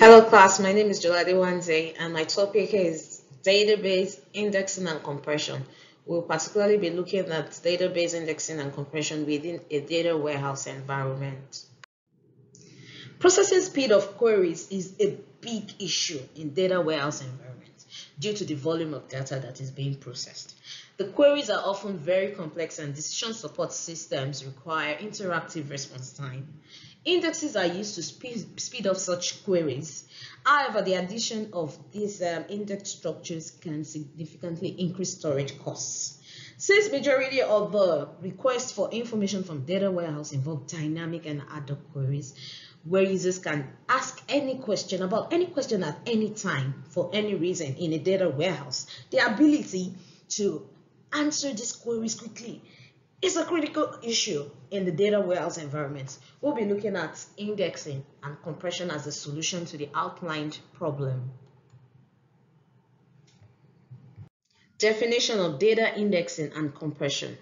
Hello class, my name is Jolade Wanze and my topic is database indexing and compression. We'll particularly be looking at database indexing and compression within a data warehouse environment. Processing speed of queries is a big issue in data warehouse environments due to the volume of data that is being processed. The queries are often very complex and decision support systems require interactive response time. Indexes are used to speed up such queries. However, the addition of these index structures can significantly increase storage costs. Since majority of the requests for information from data warehouse involve dynamic and ad hoc queries, where users can ask any question about any question at any time for any reason in a data warehouse, the ability to answer these queries quickly is a critical issue in the data warehouse environment. We'll be looking at indexing and compression as a solution to the outlined problem. Definition of data indexing and compression.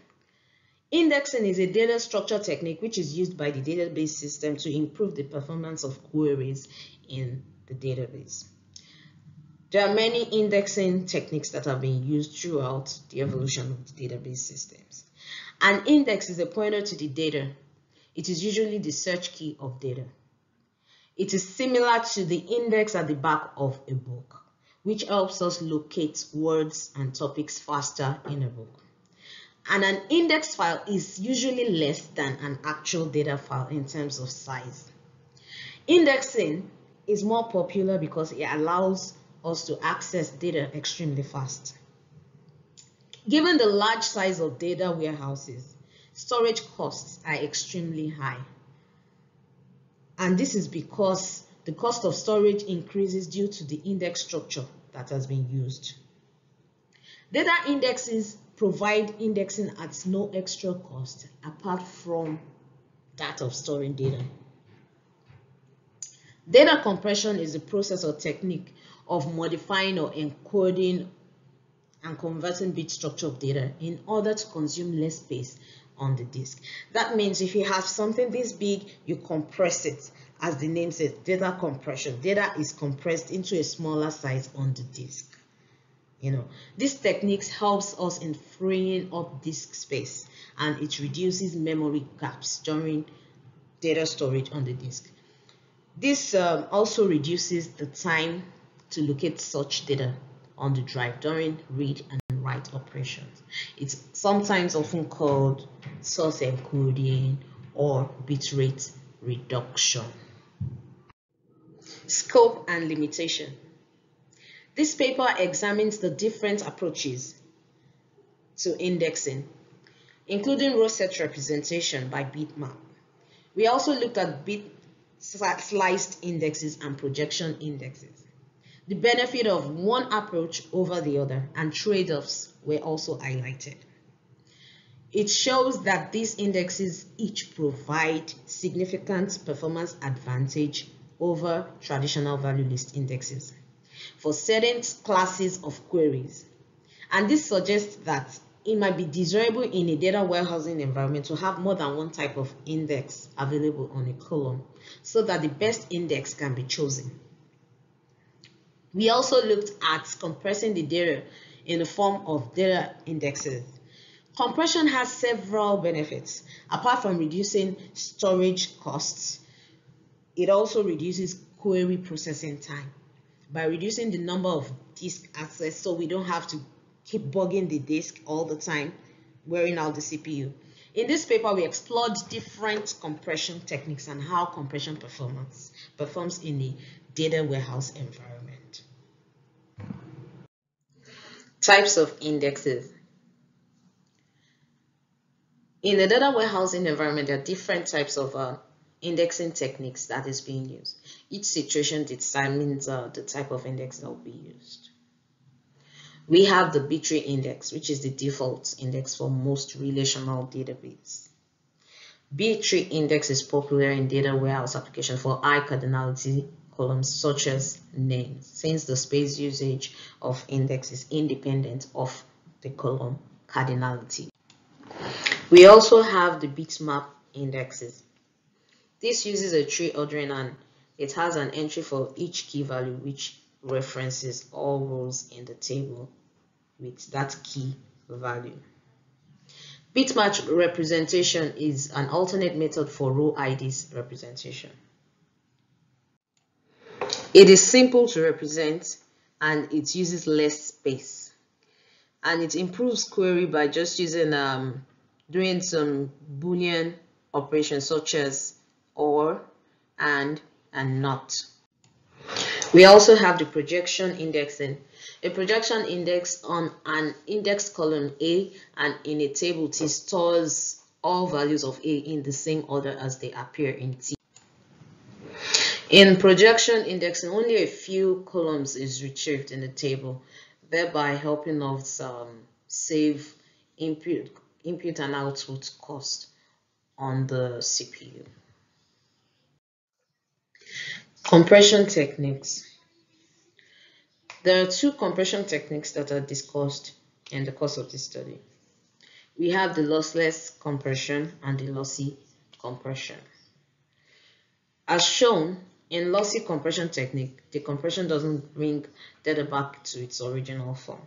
Indexing is a data structure technique which is used by the database system to improve the performance of queries in the database. There are many indexing techniques that have been used throughout the evolution of the database systems. An index is a pointer to the data. It is usually the search key of data. It is similar to the index at the back of a book, which helps us locate words and topics faster in a book. And an index file is usually less than an actual data file in terms of size. Indexing is more popular because it allows us to access data extremely fast. Given the large size of data warehouses, storage costs are extremely high. And this is because the cost of storage increases due to the index structure that has been used. Data indexes provide indexing at no extra cost apart from that of storing data. Data compression is a process or technique of modifying or encoding and converting bit structure of data in order to consume less space on the disk. That means if you have something this big, you compress it. As the name says, data compression. Data is compressed into a smaller size on the disk. This technique helps us in freeing up disk space and it reduces memory gaps during data storage on the disk. This also reduces the time to locate such data on the drive during read and write operations. It's sometimes often called source encoding or bitrate reduction. Scope and limitation. This paper examines the different approaches to indexing, including row set representation by bitmap. We also looked at bit sliced indexes and projection indexes. The benefit of one approach over the other and trade-offs were also highlighted. It shows that these indexes each provide significant performance advantage over traditional value list indexes for certain classes of queries. And this suggests that it might be desirable in a data warehousing environment to have more than one type of index available on a column so that the best index can be chosen. We also looked at compressing the data in the form of data indexes. Compression has several benefits. Apart from reducing storage costs, it also reduces query processing time by reducing the number of disk access so we don't have to keep bugging the disk all the time, wearing out the CPU. In this paper, we explored different compression techniques and how compression performs in the data warehouse environment. Types of indexes. In the data warehousing environment, there are different types of indexing techniques that is being used. Each situation determines the type of index that will be used. We have the bitrate index, which is the default index for most relational database. Bitrate index is popular in data warehouse applications for high cardinality columns such as names, since the space usage of index is independent of the column cardinality. We also have the bitmap indexes. This uses a tree ordering and it has an entry for each key value which references all rows in the table with that key value. Bitmatch representation is an alternate method for row IDs representation. It is simple to represent and it uses less space. And it improves query by just using doing some Boolean operations such as or, and not. We also have the projection indexing. A projection index on an index column A and in a table T stores all values of A in the same order as they appear in T. In projection indexing, only a few columns is retrieved in the table, thereby helping us save input and output cost on the CPU. Compression techniques. There are two compression techniques that are discussed in the course of this study. We have the lossless compression and the lossy compression. As shown, in lossy compression technique, the compression doesn't bring data back to its original form.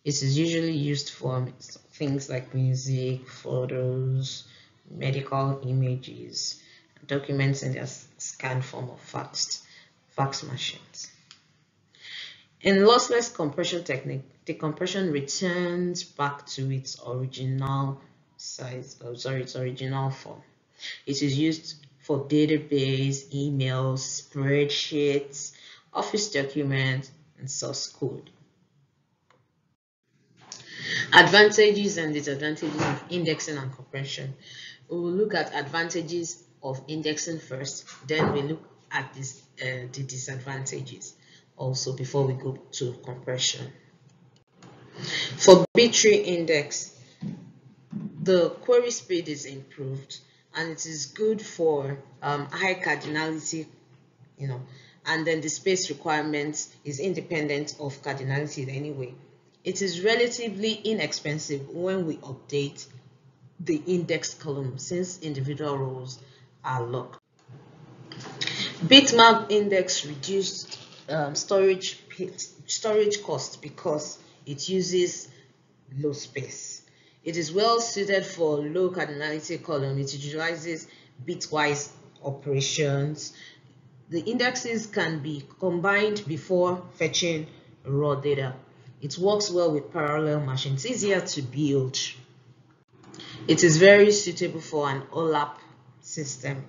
It is usually used for things like music, photos, medical images, documents in their scanned form of fax machines. In lossless compression technique, the compression returns back to its original its original form. It is used for database, emails, spreadsheets, office documents, and source code. Advantages and disadvantages of indexing and compression. We will look at advantages of indexing first, then we look at the disadvantages also before we go to compression. For B-tree index, the query speed is improved and it is good for high cardinality, and then the space requirement is independent of cardinality anyway. It is relatively inexpensive when we update the index column since individual rows are locked. Bitmap index reduced storage cost because it uses low space. It is well suited for low cardinality column. It utilizes bitwise operations. The indexes can be combined before fetching raw data. It works well with parallel machines, easier to build. It is very suitable for an OLAP system,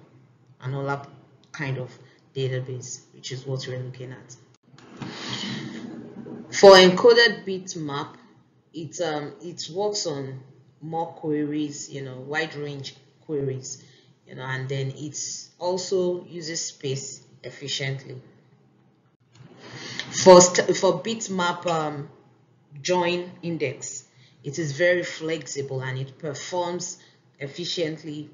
an OLAP kind of database, which is what we're looking at. For encoded bitmap, it works on more queries, wide range queries, and then it also uses space efficiently. For bitmap join index, it is very flexible and it performs efficiently,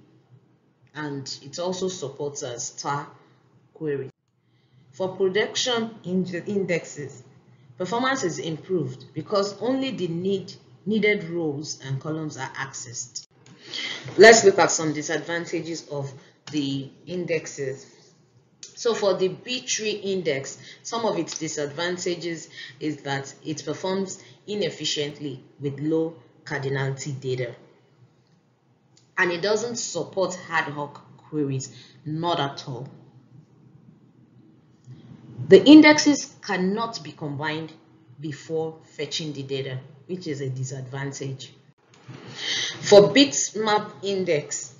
and it also supports a star query. For production indexes, performance is improved because only the needed rows and columns are accessed. Let's look at some disadvantages of the indexes. So for the B-tree index, some of its disadvantages is that it performs inefficiently with low cardinality data. And it doesn't support ad hoc queries, not at all. The indexes cannot be combined before fetching the data, which is a disadvantage. For bitmap index,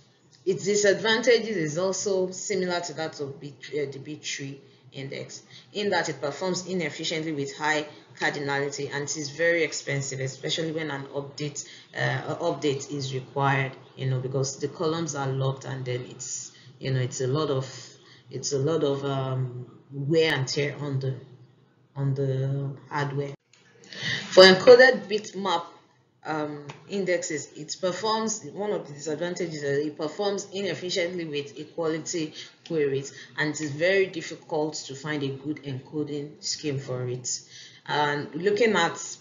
its disadvantages is also similar to that of the B-tree index, in that it performs inefficiently with high cardinality and it is very expensive, especially when an update is required, because the columns are locked and then it's a lot of wear and tear on the hardware. For encoded bitmap indexes, one of the disadvantages is it performs inefficiently with equality queries and it is very difficult to find a good encoding scheme for it. And looking at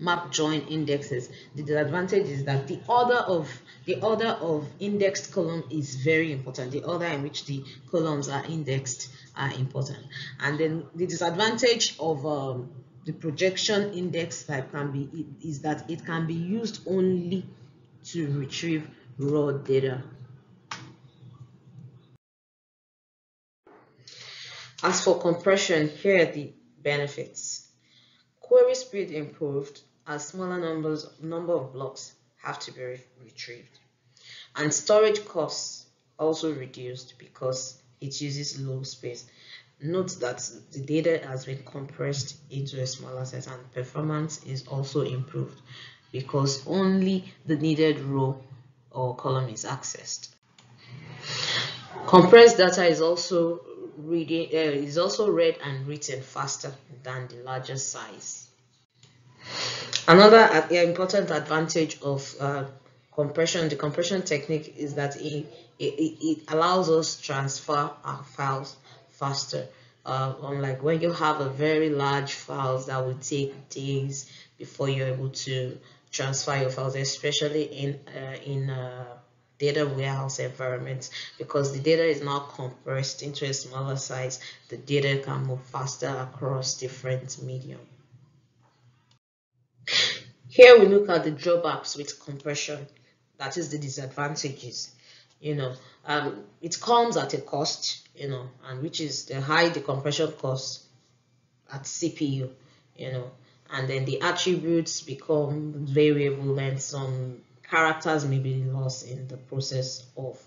map join indexes. The disadvantage is that the order of indexed column is very important. The order in which the columns are indexed are important. And then the disadvantage of the projection index type is that it can be used only to retrieve raw data. As for compression, here are the benefits. Query speed improved as smaller number of blocks have to be retrieved. And storage costs also reduced because it uses low space. Note that the data has been compressed into a smaller size, and performance is also improved because only the needed row or column is accessed. Compressed data is also read and written faster than the larger size. Another important advantage of compression, the compression technique, is that it allows us to transfer our files faster. Unlike when you have a very large files that will take days before you're able to transfer your files, especially in data warehouse environments, because the data is now compressed into a smaller size. The data can move faster across different medium. Here we look at the drawbacks with compression, that is the disadvantages. It comes at a cost, and which is the compression cost at CPU, and then the attributes become variable, and some characters may be lost in the process of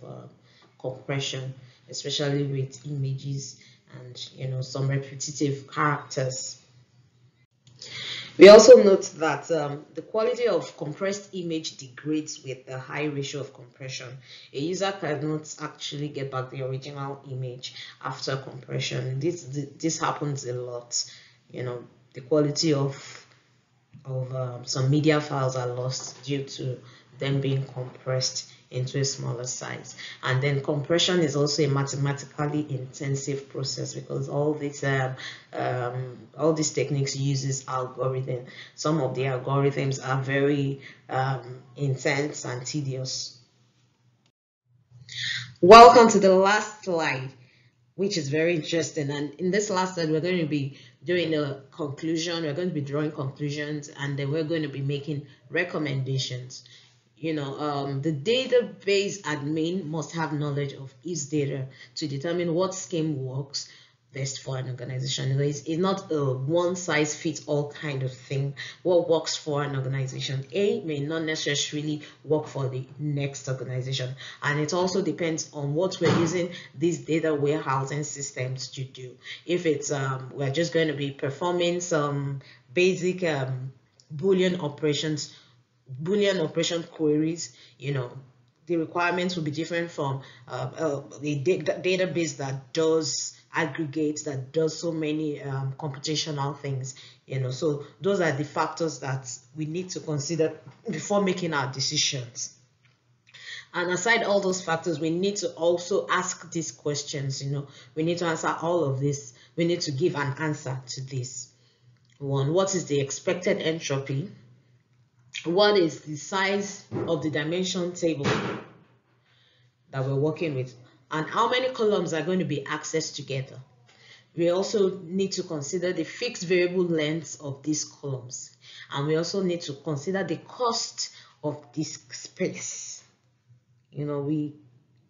compression, especially with images and some repetitive characters. We also note that the quality of compressed image degrades with the high ratio of compression. A user cannot actually get back the original image after compression. This happens a lot. The quality of some media files are lost due to them being compressed into a smaller size. And then compression is also a mathematically intensive process because all these techniques uses algorithm. Some of the algorithms are very intense and tedious. Welcome to the last slide, which is very interesting. And in this last slide, we're going to be doing a conclusion. We're going to be drawing conclusions, and then we're going to be making recommendations. The database admin must have knowledge of its data to determine what scheme works best for an organization. It's not a one-size-fits-all kind of thing. What works for an organization A may not necessarily work for the next organization, and it also depends on what we're using these data warehousing systems to do. If it's we're just going to be performing some basic Boolean operation queries, the requirements will be different from a database that does aggregates, that does so many computational things. So those are the factors that we need to consider before making our decisions. And aside all those factors, we need to also ask these questions. We need to answer all of this. We need to give an answer to this. One, what is the expected entropy? What is the size of the dimension table that we're working with? And how many columns are going to be accessed together? We also need to consider the fixed variable lengths of these columns. And we also need to consider the cost of disk space. We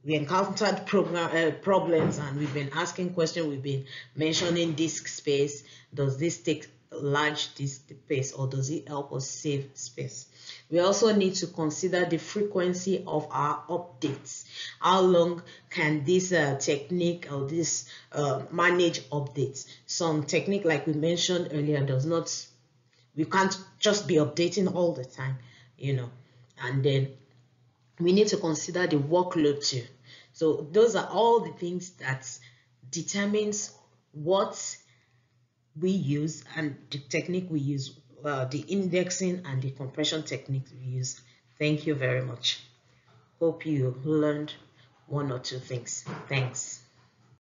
encountered problems, and we've been asking questions. We've been mentioning disk space. Does this take large disk space, or does it help us save space? We also need to consider the frequency of our updates. How long can this technique or this manage updates? Some technique, like we mentioned earlier, we can't just be updating all the time, and then we need to consider the workload too. So those are all the things that determines what we use and the technique we use, the indexing and the compression technique we use. Thank you very much. Hope you learned one or two things. Thanks.